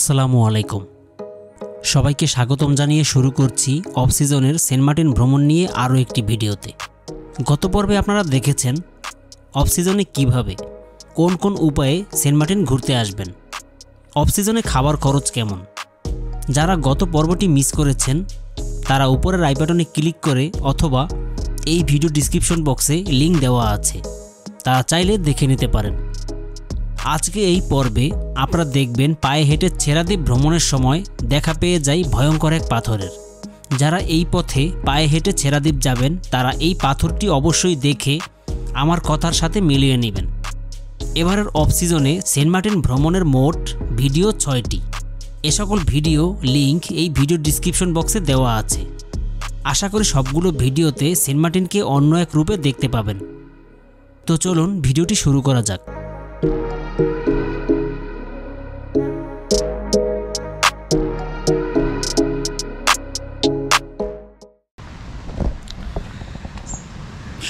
আসসালামু আলাইকুম। সবাইকে স্বাগতম জানিয়ে শুরু করছি অফ সিজনের সেন্ট মার্টিন ভ্রমণ নিয়ে আরও একটি ভিডিওতে। গত পর্বে আপনারা দেখেছেন অফ সিজনে কীভাবে কোন কোন উপায়ে সেন্ট মার্টিন ঘুরতে আসবেন, অফ সিজনে খাবার খরচ কেমন। যারা গত পর্বটি মিস করেছেন তারা উপরের আই বাটনে ক্লিক করে অথবা এই ভিডিও ডিসক্রিপশন বক্সে লিঙ্ক দেওয়া আছে, তারা চাইলে দেখে নিতে পারেন। আজকে এই পর্বে আপনারা দেখবেন পায়ে হেঁটে ছেড়াদ্বীপ ভ্রমণের সময় দেখা পেয়ে যায় ভয়ঙ্কর এক পাথরের। যারা এই পথে পায়ে হেঁটে ছেড়াদ্বীপ যাবেন তারা এই পাথরটি অবশ্যই দেখে আমার কথার সাথে মিলিয়ে নেবেন। এবারের অফ সিজনে সেন্ট মার্টিন ভ্রমণের মোট ভিডিও 6টি। এ সকল ভিডিও লিঙ্ক এই ভিডিও ডিসক্রিপশন বক্সে দেওয়া আছে। আশা করি সবগুলো ভিডিওতে সেন্ট মার্টিনকে অন্য এক রূপে দেখতে পাবেন। তো চলুন ভিডিওটি শুরু করা যাক।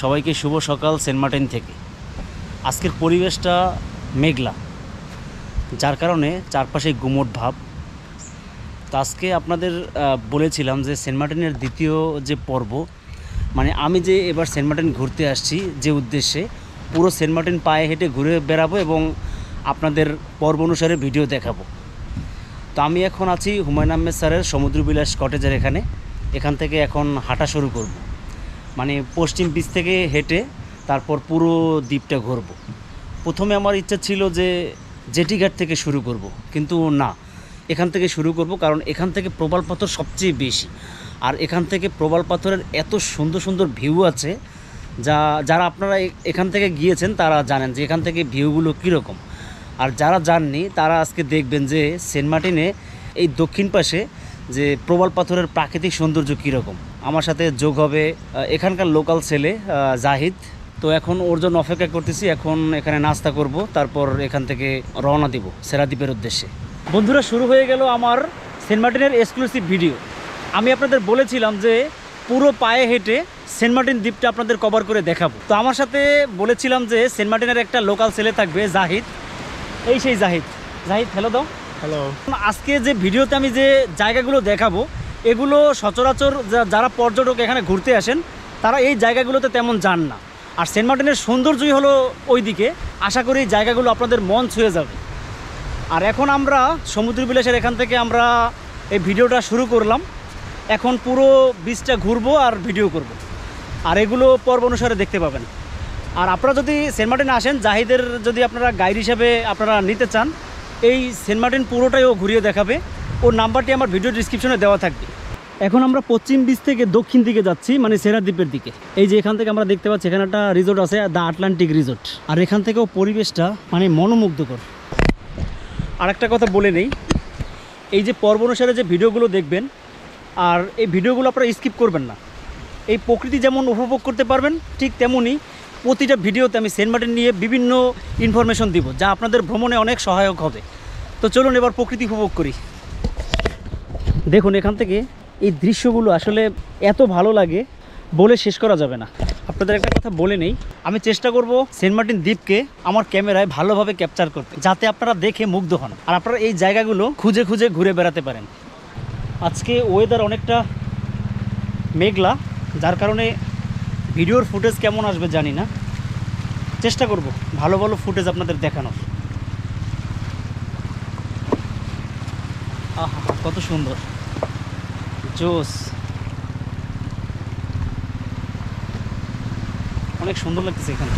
সবাইকে শুভ সকাল সেন্ট মার্টিন থেকে। আজকের পরিবেশটা মেঘলা, যার কারণে চারপাশে গুমোট ভাব। তো আজকে আপনাদের বলেছিলাম যে সেন্ট মার্টিনের দ্বিতীয় যে পর্ব, মানে আমি যে এবার সেন্ট মার্টিন ঘুরতে আসছি যে উদ্দেশ্যে, পুরো সেন্ট মার্টিন পায়ে হেঁটে ঘুরে বেড়াবো এবং আপনাদের পর্ব অনুসারে ভিডিও দেখাবো। তো আমি এখন আছি হুমায়ুন আহমেদ স্যারের সমুদ্রবিলাস কটেজের এখান থেকে এখন হাঁটা শুরু করব। মানে পশ্চিম বিচ থেকে হেঁটে তারপর পুরো দ্বীপটা ঘুরব। প্রথমে আমার ইচ্ছা ছিল যে জেটিঘাট থেকে শুরু করব, কিন্তু না, এখান থেকে শুরু করব কারণ এখান থেকে প্রবাল পাথর সবচেয়ে বেশি। আর এখান থেকে প্রবাল পাথরের এত সুন্দর সুন্দর ভিউ আছে যারা আপনারা এখান থেকে গিয়েছেন তারা জানেন যে এখান থেকে ভিউগুলো কীরকম। আর যারা জাননি তারা আজকে দেখবেন যে সেন্ট মার্টিনে এই দক্ষিণ পাশে যে প্রবাল পাথরের প্রাকৃতিক সৌন্দর্য কীরকম। আমার সাথে যোগ হবে এখানকার লোকাল ছেলে জাহিদ। তো এখন ওর জন্য অপেক্ষা করতেছি। এখন এখানে নাস্তা করব, তারপর এখান থেকে রওনা দিব ছেড়াদ্বীপের উদ্দেশ্যে। বন্ধুরা, শুরু হয়ে গেল আমার সেন্ট মার্টিনের এক্সক্লুসিভ ভিডিও। আমি আপনাদের বলেছিলাম যে পুরো পায়ে হেঁটে সেন্ট মার্টিন দ্বীপটা আপনাদের কভার করে দেখাবো। তো আমার সাথে বলেছিলাম যে সেন্ট মার্টিনের একটা লোকাল ছেলে থাকবে, জাহিদ। এই সেই জাহিদ। হ্যালো দাও। হ্যালো। আজকে যে ভিডিওতে আমি যে জায়গাগুলো দেখাবো এগুলো সচরাচর যারা পর্যটক এখানে ঘুরতে আসেন তারা এই জায়গাগুলোতে তেমন যান না। আর সেন্ট মার্টিনের সৌন্দর্যই হলো ওইদিকে। আশা করি জায়গাগুলো আপনাদের মন ছুঁয়ে যাবে। আর এখন আমরা সমুদ্রবিলাসের এখান থেকে আমরা এই ভিডিওটা শুরু করলাম। এখন পুরো বিচটা ঘুরবো আর ভিডিও করব। আর এগুলো পর্ব অনুসারে দেখতে পাবেন। আর আপনারা যদি সেন্ট মার্টিনে আসেন, জাহিদের যদি আপনারা গাইড হিসাবে আপনারা নিতে চান, এই সেন্ট মার্টিন পুরোটাই ও ঘুরিয়ে দেখাবে। ওর নাম্বারটি আমার ভিডিও ডিসক্রিপশনে দেওয়া থাকবে। এখন আমরা পশ্চিম বিচ থেকে দক্ষিণ দিকে যাচ্ছি, মানে ছেড়াদ্বীপের দিকে। এই যে এখান থেকে আমরা দেখতে পাচ্ছি এখানে একটা রিসোর্ট আছে, দ্য আটলান্টিক রিসোর্ট। আর এখান থেকেও পরিবেশটা মানে মনোমুগ্ধকর। আর একটা কথা বলে নেই, এই যে পর্ব অনুসারে যে ভিডিওগুলো দেখবেন আর এই ভিডিওগুলো আপনারা স্কিপ করবেন না। এই প্রকৃতি যেমন উপভোগ করতে পারবেন ঠিক তেমনই প্রতিটা ভিডিওতে আমি সেন্ট মার্টিন নিয়ে বিভিন্ন ইনফরমেশন দিব, যা আপনাদের ভ্রমণে অনেক সহায়ক হবে। তো চলুন এবার প্রকৃতি উপভোগ করি। দেখুন এখান থেকে এই দৃশ্যগুলো আসলে এত ভালো লাগে, বলে শেষ করা যাবে না। আপনাদের একটা কথা বলে নেই, আমি চেষ্টা করব সেন্ট মার্টিন দ্বীপকে আমার ক্যামেরায় ভালোভাবে ক্যাপচার করতে, যাতে আপনারা দেখে মুগ্ধ হন আর আপনারা এই জায়গাগুলো খুঁজে খুঁজে ঘুরে বেড়াতে পারেন। আজকে ওয়েদার অনেকটা মেঘলা, যার কারণে ভিডিওর ফুটেজ কেমন আসবে জানি না। চেষ্টা করব ভালো ভালো ফুটেজ আপনাদের দেখানোর। আহা, কত সুন্দর, জোস, অনেক সুন্দর লাগতেছে এখানে।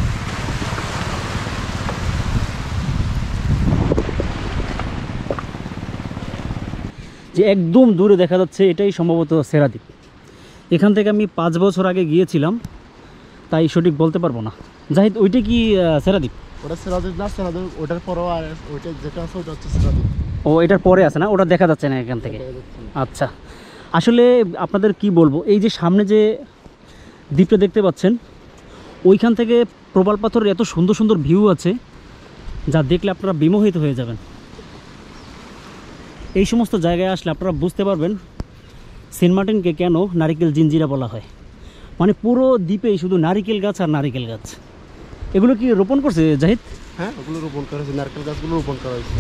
যে একদম দূরে দেখা যাচ্ছে এটাই সম্ভবত ছেড়াদ্বীপ। এখান থেকে আমি 5 বছর আগে গিয়েছিলাম, তাই সঠিক বলতে পারবো না। জাহিদ, ওইটা কি ছেড়াদ্বীপ? ওটা ছেড়াদ্বীপ না, ছেড়াদ্বীপ ওটার পরেও আর ওইটা যেটা আছে ওটা হচ্ছে ছেড়াদ্বীপ। ও, এটার পরে আছে না? ওটা দেখা যাচ্ছে না এখান থেকে। আচ্ছা, আসলে আপনাদের কি বলবো, এই যে সামনে যে দ্বীপটা দেখতে পাচ্ছেন ওইখান থেকে প্রবাল পাথরের এত সুন্দর সুন্দর ভিউ আছে যা দেখলে আপনারা বিমোহিত হয়ে যাবেন। এই সমস্ত জায়গায় আসলে আপনারা বুঝতে পারবেন সেন্ট মার্টিনকে কেন নারিকেল জিঞ্জিরা বলা হয়। মানে পুরো দ্বীপেই শুধু নারিকেল গাছ আর নারিকেল গাছ। এগুলো কি রোপণ করছে জাহিদ? হ্যাঁ, ওগুলো রোপণ করা হয়েছে, নারকেল গাছগুলো রোপণ করা হয়েছে।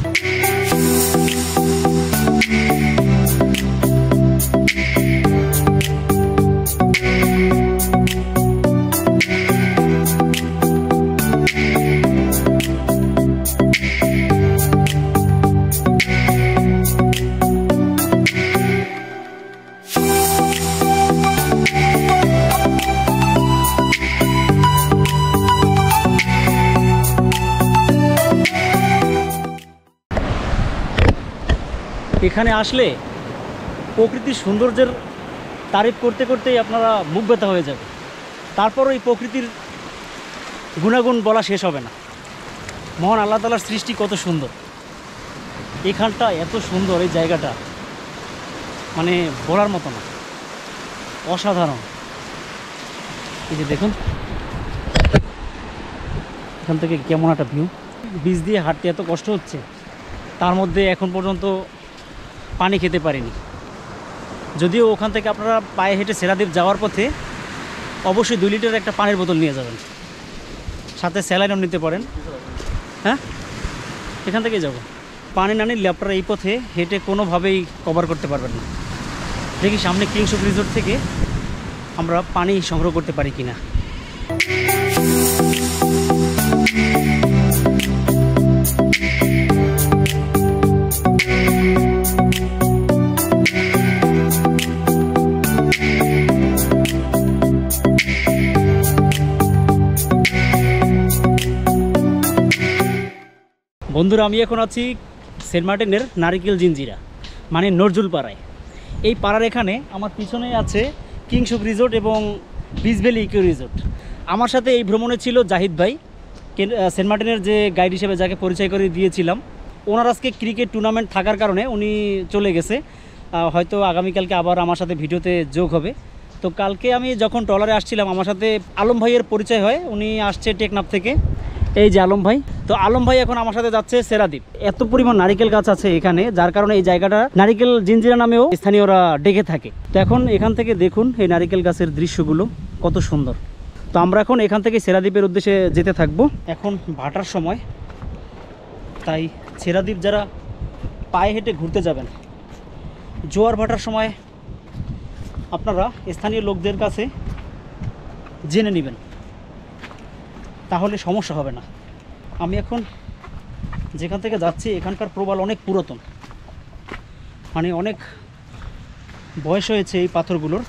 এখানে আসলে প্রকৃতির সৌন্দর্যের তারিফ করতে করতেই আপনারা মুখ ব্যথা হয়ে যাবে। তারপরও এই প্রকৃতির গুণাগুণ বলা শেষ হবে না। মহান আল্লাহ তাআলার সৃষ্টি কত সুন্দর, এখানটা এত সুন্দর, এই জায়গাটা মানে বলার মতো না, অসাধারণ। এই যে দেখুন এখান থেকে কেমন একটা ভিউ, বীজ দিয়ে হাঁটতে এত কষ্ট হচ্ছে, তার মধ্যে এখন পর্যন্ত পানি খেতে পারিনি। যদিও ওখান থেকে আপনারা পায়ে হেঁটে সেরাদ্বীপ যাওয়ার পথে অবশ্যই 2 লিটার একটা পানির বোতল নিয়ে যাবেন, সাথে স্যালাইনও নিতে পারেন। হ্যাঁ, এখান থেকেই যাব। পানি না নিলে আপনারা এই পথে হেঁটে কোনোভাবেই কভার করতে পারবেন না। দেখি সামনে কিংস রিসোর্ট থেকে আমরা পানি সংগ্রহ করতে পারি কিনা। বন্ধুরা, আমি এখন আছি সেন্ট মার্টিনের নারিকেল জিঞ্জিরা মানে নজরুল পাড়ায়। এই পাড়ার এখানে আমার পিছনে আছে কিংসুক রিসোর্ট এবং বিচ ভ্যালি ইকো রিসোর্ট। আমার সাথে এই ভ্রমণে ছিল জাহিদ ভাই, সেন্ট মার্টিনের যে গাইড হিসেবে যাকে পরিচয় করে দিয়েছিলাম। ওনার আজকে ক্রিকেট টুর্নামেন্ট থাকার কারণে উনি চলে গেছে, হয়তো আগামীকালকে আবার আমার সাথে ভিডিওতে যোগ হবে। তো কালকে আমি যখন ট্রলারে আসছিলাম আমার সাথে আলম ভাইয়ের পরিচয় হয়, উনি আসছে টেকনাফ থেকে। এই যে আলম ভাই। তো আলম ভাই এখন আমার সাথে যাচ্ছে সেরাদ্বীপ। এত পরিমাণ নারিকেল গাছ আছে এখানে, যার কারণে এই জায়গাটা নারিকেল জিঞ্জিরা নামেও স্থানীয়রা ডেকে থাকে। তো এখন এখান থেকে দেখুন এই নারিকেল গাছের দৃশ্যগুলো কত সুন্দর। তো আমরা এখন এখান থেকে সেরাদ্বীপের উদ্দেশ্যে যেতে থাকবো। এখন ভাটার সময়, তাই সেরাদ্বীপ যারা পায়ে হেঁটে ঘুরতে যাবেন, জোয়ার ভাটার সময় আপনারা স্থানীয় লোকদের কাছে জেনে নেবেন, তাহলে সমস্যা হবে না। আমি এখন যেখান থেকে যাচ্ছি এখানকার প্রবাল অনেক পুরাতন, মানে অনেক বয়স হয়েছে এই পাথরগুলোর,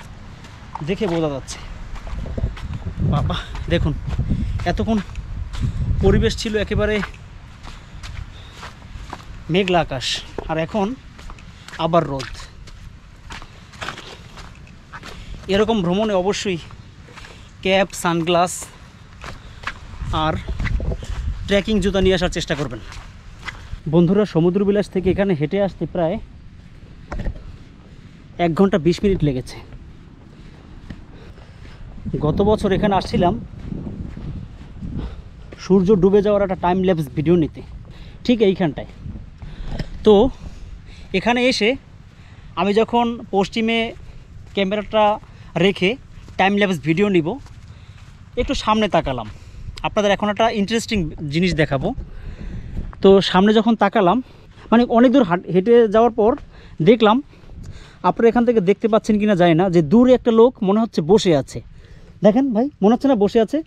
দেখে বোঝা যাচ্ছে। বাবা দেখুন, এতক্ষণ পরিবেশ ছিল একেবারে মেঘলা আকাশ, আর এখন আবার রোদ। এরকম ভ্রমণে অবশ্যই ক্যাপ, সানগ্লাস আর ট্রেকিং জুতা নিয়ে আসার চেষ্টা করবেন। বন্ধুরা, সমুদ্র বিলাস থেকে এখানে হেঁটে আসতে প্রায় 1 ঘন্টা 20 মিনিট লেগেছে। গত বছর এখানে আসছিলাম সূর্য ডুবে যাওয়ার একটা টাইম ল্যাপস ভিডিও নিতে, ঠিক এইখানটায়। তো এখানে এসে আমি যখন পশ্চিমে ক্যামেরাটা রেখে টাইম ল্যাপস ভিডিও নিব, একটু সামনে তাকালাম। আপনাদের এখন একটা ইন্টারেস্টিং জিনিস দেখাবো। তো সামনে যখন তাকালাম, মানে অনেক দূর হেঁটে যাওয়ার পর দেখলাম, আপনারা এখান থেকে দেখতে পাচ্ছেন কিনা জানি না, যে দূরে একটা লোক মনে হচ্ছে বসে আছে। দেখেন ভাই, মনে হচ্ছে না বসে আছে?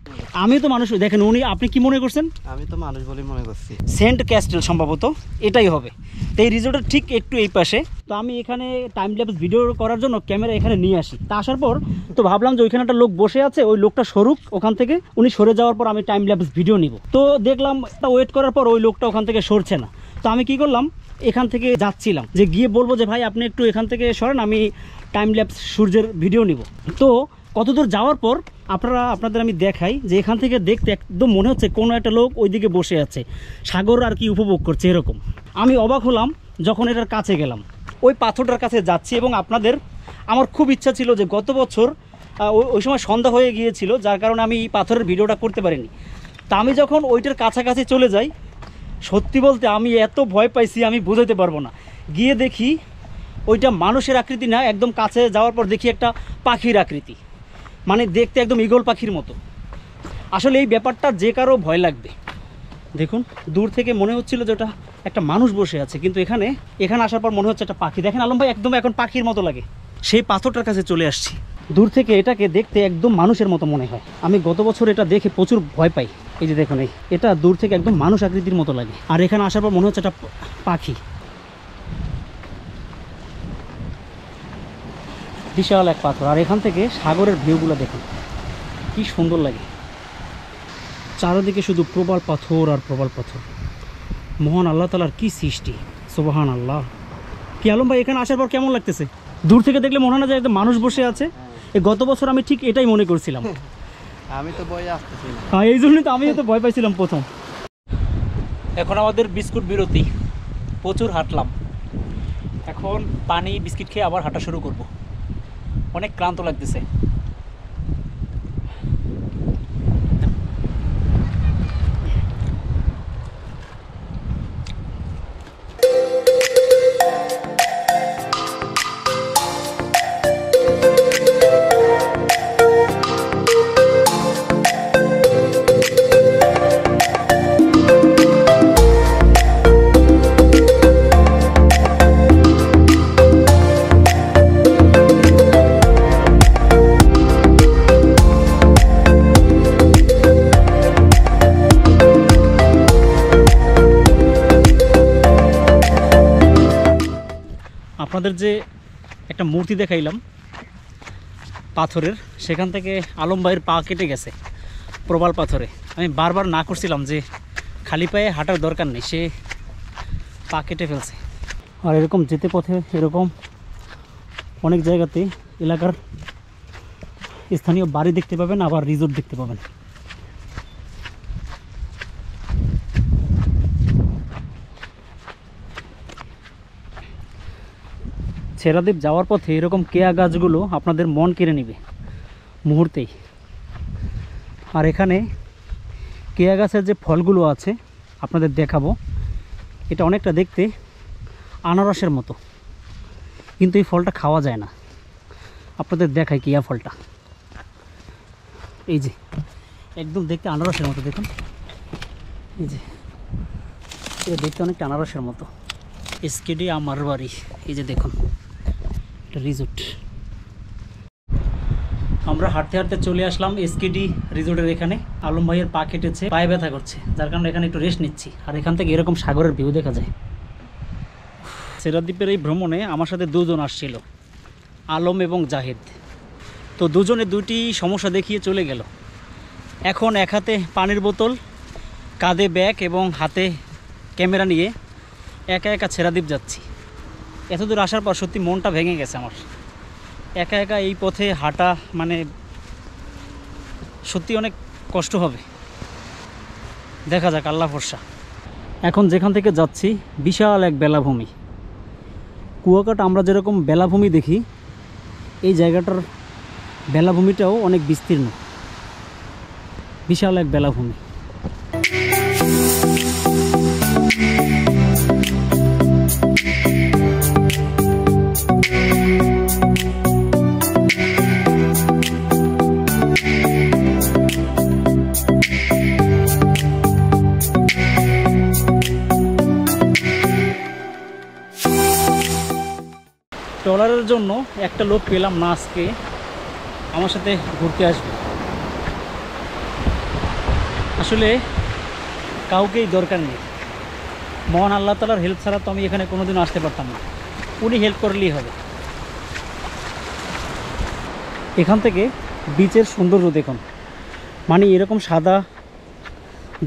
আমিও তো মানুষ। দেখেন উনি, আপনি কি মনে করছেন? আমি তো মানুষ বলে মনে করছি। সেন্ট ক্যাস্টেল সম্ভবত এটাই হবে। তো এই রিসোর্টের ঠিক একটু এই পাশে। তো আমি এখানে টাইম ল্যাপস ভিডিও করার জন্য ক্যামেরা এখানে নিয়ে আসি। তা আসার পর তো ভাবলাম যে ওইখানে একটা লোক বসে আছে, ওই লোকটা সরুক ওখান থেকে, উনি সরে যাওয়ার পর আমি টাইম ল্যাপস ভিডিও নিব। তো দেখলাম ওয়েট করার পর ওই লোকটা ওখান থেকে সরছে না। তো আমি কি করলাম, এখান থেকে যাচ্ছিলাম যে গিয়ে বলবো যে ভাই আপনি একটু এখান থেকে সরেন, আমি টাইম ল্যাপস সূর্যের ভিডিও নিব। তো কতদূর যাওয়ার পর আপনাদের আমি দেখাই যে এখান থেকে দেখতে একদম মনে হচ্ছে কোনো একটা লোক ওইদিকে বসে আছে, সাগর আর কি উপভোগ করছে এরকম। আমি অবাক হলাম যখন এটার কাছে গেলাম, ওই পাথরটার কাছে যাচ্ছি। এবং আমার খুব ইচ্ছা ছিল যে গত বছর ওই সময় সন্ধ্যা হয়ে গিয়েছিল, যার কারণে আমি এই পাথরের ভিডিওটা করতে পারিনি। তা আমি যখন ওইটার কাছাকাছি চলে যাই, সত্যি বলতে আমি এত ভয় পাইছি আমি বোঝাতে পারবো না। গিয়ে দেখি ওইটা মানুষের আকৃতি না, একদম কাছে যাওয়ার পর দেখি একটা পাখির আকৃতি, মানে দেখতে একদম ঈগল পাখির মতো। আসলে এই ব্যাপারটা যে কারো ভয় লাগবে, দেখুন দূর থেকে মনে হচ্ছিল যে ওটা একটা মানুষ বসে আছে, কিন্তু এখানে আসার পর মনে হচ্ছে একটা পাখি। দেখেন আলম ভাই, একদম এখন পাখির মতো লাগে। সেই পাথরটার কাছে চলে আসছি। দূর থেকে এটাকে দেখতে একদম মানুষের মতো মনে হয়। আমি গত বছর এটা দেখে প্রচুর ভয় পাই। এই যে দেখুন, এটা দূর থেকে একদম মানুষ আকৃতির মতো লাগে, আর এখানে আসার পর মনে হচ্ছে একটা পাখি। বিশাল এক পাথর, আর এখান থেকে সাগরের ভিউগুলো দেখুন কি সুন্দর লাগে। চারিদিকে শুধু প্রবাল পাথর আর প্রবাল পাথর। মহান আল্লাহ তাআলার কি সৃষ্টি, সুবহান আল্লাহ। কি আলম ভাই, এখানে আসার পর কেমন লাগতেছে? দূর থেকে দেখলে মনে হয় না যে একদম মানুষ বসে আছে? এই গত বছর আমি ঠিক এটাই মনে করছিলাম। আমি তো ভয় আসতেছি না। হ্যাঁ, এই জন্যই তো আমিও তো ভয় পাইছিলাম প্রথম। এখন আমাদের বিস্কুট বিরতি, প্রচুর হাঁটলাম। এখন পানি বিস্কিট খেয়ে আবার হাঁটা শুরু করব। অনেক ক্লান্ত লাগতেছে। আপনাদের যে একটা মূর্তি দেখাইলাম পাথরের, সেখান থেকে আলম ভাইয়ের পা কেটে গেছে প্রবাল পাথরে। আমি বারবার না করছিলাম যে খালি পায়ে হাঁটার দরকার নেই, সে পা কেটে ফেলছে। আর এরকম যেতে পথে এরকম অনেক জায়গাতে এলাকার স্থানীয় বাড়ি দেখতে পাবেন, আবার রিসোর্ট দেখতে পাবেন। ছেড়াদ্বীপ যাওয়ার পথে এরকম কেয়া গাছগুলো আপনাদের মন কেড়ে নেবে মুহূর্তেই। আর এখানে কেয়া গাছের যে ফলগুলো আছে আপনাদের দেখাবো। এটা অনেকটা দেখতে আনারসের মতো, কিন্তু এই ফলটা খাওয়া যায় না। আপনাদের দেখাই কেয়া ফলটা, এই যে একদম দেখতে আনারসের মতো। দেখুন এই যে, এটা দেখতে অনেকটা আনারসের মতো। এসকেডি আমার বাড়ি, এই যে দেখুন এটা রিসোর্ট। আমরা হাঁটতে হাঁটতে চলে আসলাম এসকেডি রিসোর্টের এখানে। আলম ভাইয়ের পা কেটেছে, পায়ে ব্যথা করছে, যার কারণে এখানে একটু রেস্ট নিচ্ছি। আর এখান থেকে এরকম সাগরের ভিউ দেখা যায়। ছেড়াদ্বীপের এই ভ্রমণে আমার সাথে দুজন আসছিল, আলম এবং জাহেদ। তো দুজনে দুটি সমস্যা দেখিয়ে চলে গেল। এখন এক হাতে পানির বোতল, কাঁধে ব্যাগ এবং হাতে ক্যামেরা নিয়ে একা একা ছেড়াদ্বীপ যাচ্ছি। এতদূর আসার পর সত্যি মনটা ভেঙে গেছে আমার। একা একা এই পথে হাঁটা মানে সত্যি অনেক কষ্ট হবে। দেখা যাক, আল্লাহ ভরসা। এখন যেখান থেকে যাচ্ছি বিশাল এক বেলাভূমি। কুয়াকাটা আমরা যেরকম বেলাভূমি দেখি, এই জায়গাটার বেলাভূমিটাও অনেক বিস্তীর্ণ, বিশাল এক বেলাভূমি। ট্রলারের জন্য একটা লোক পেলাম না আজকে আমার সাথে ঘুরতে আসবে। আসলে কাউকেই দরকার নেই, মহান আল্লাহ তাআলার হেল্প ছাড়া তো আমি এখানে কোনোদিনও আসতে পারতাম না। উনি হেল্প করলেই হবে। এখান থেকে বিচের সৌন্দর্য দেখুন, মানে এরকম সাদা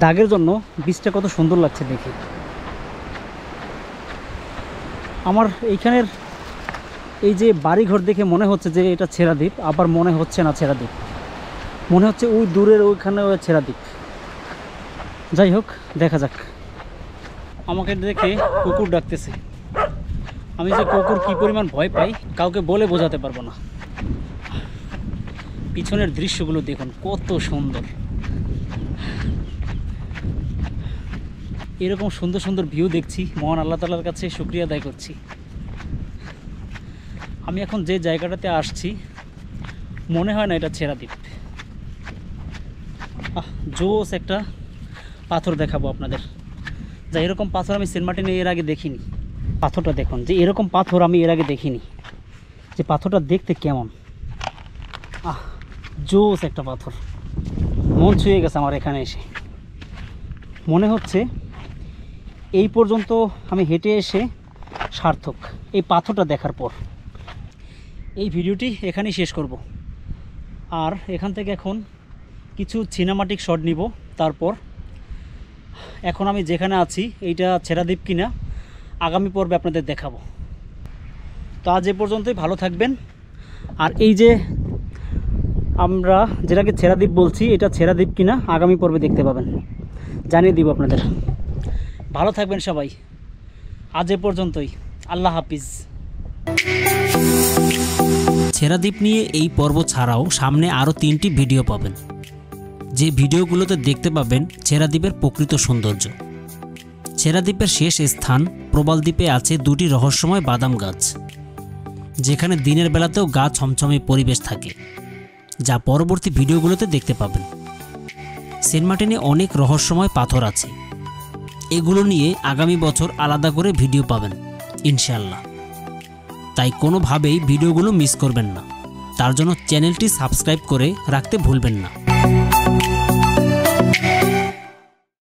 দাগের জন্য বিচটা কত সুন্দর লাগছে দেখে। আমার এইখানের এই যে বাড়িঘর দেখে মনে হচ্ছে যে এটা ছেড়াদ্বীপ, আবার মনে হচ্ছে না ছেড়াদ্বীপ, মনে হচ্ছে ওই দূরের ওইখানে ওই ছেড়াদ্বীপ। যাই হোক, দেখা যাক। আমাকে দেখে কুকুর ডাকতেছে। আমি যে কুকুর কী পরিমাণ ভয় পাই কাউকে বলে বোঝাতে পারবো না। পিছনের দৃশ্যগুলো দেখুন কত সুন্দর। এরকম সুন্দর সুন্দর ভিউ দেখছি, মহান আল্লাহ তাআলার কাছে শুকরিয়া আদায় করছি। আমি এখন যে জায়গাটাতে আসছি মনে হয় না এটা ছেড়াদ্বীপ। জোস একটা পাথর দেখাবো আপনাদের, যা এরকম পাথর আমি সেন্ট মার্টিনে এর আগে দেখিনি। পাথরটা দেখুন, যে এরকম পাথর আমি এর আগে দেখিনি, যে পাথরটা দেখতে কেমন, জোস একটা পাথর, মন ছুঁয়ে গেছে আমার এখানে এসে। মনে হচ্ছে এই পর্যন্ত আমি হেঁটে এসে সার্থক এই পাথরটা দেখার পর। এই ভিডিওটি এখানেই শেষ করব, আর এখান থেকে এখন কিছু সিনেমাটিক শট নিব। তারপর এখন আমি যেখানে আছি এইটা ছেড়া দ্বীপ কিনা আগামী পর্বে আপনাদের দেখাবো। তো আজ এ পর্যন্তই, ভালো থাকবেন। আর এই যে আমরা যেটাকে ছেড়া দ্বীপ বলছি, এটা ছেড়া দ্বীপ কিনা আগামী পর্বে দেখতে পাবেন, জানিয়ে দিব আপনাদের। ভালো থাকবেন সবাই, আজ এ পর্যন্তই, আল্লাহ হাফিজ। ছেড়া দ্বীপ নিয়ে এই পর্ব ছাড়াও সামনে আরও 3টি ভিডিও পাবেন, যে ভিডিওগুলোতে দেখতে পাবেন ছেড়া দ্বীপের প্রকৃত সৌন্দর্য। ছেড়া দ্বীপের শেষ স্থান প্রবাল দ্বীপে আছে 2টি রহস্যময় বাদাম গাছ, যেখানে দিনের বেলাতেও গা ছমছমে পরিবেশ থাকে, যা পরবর্তী ভিডিওগুলোতে দেখতে পাবেন। সেন্ট মার্টিনে অনেক রহস্যময় পাথর আছে, এগুলো নিয়ে আগামী বছর আলাদা করে ভিডিও পাবেন ইনশাআল্লাহ। তাই কোনোভাবেই ভিডিওগুলো মিস করবেন না, তার জন্য চ্যানেলটি সাবস্ক্রাইব করে রাখতে ভুলবেন না।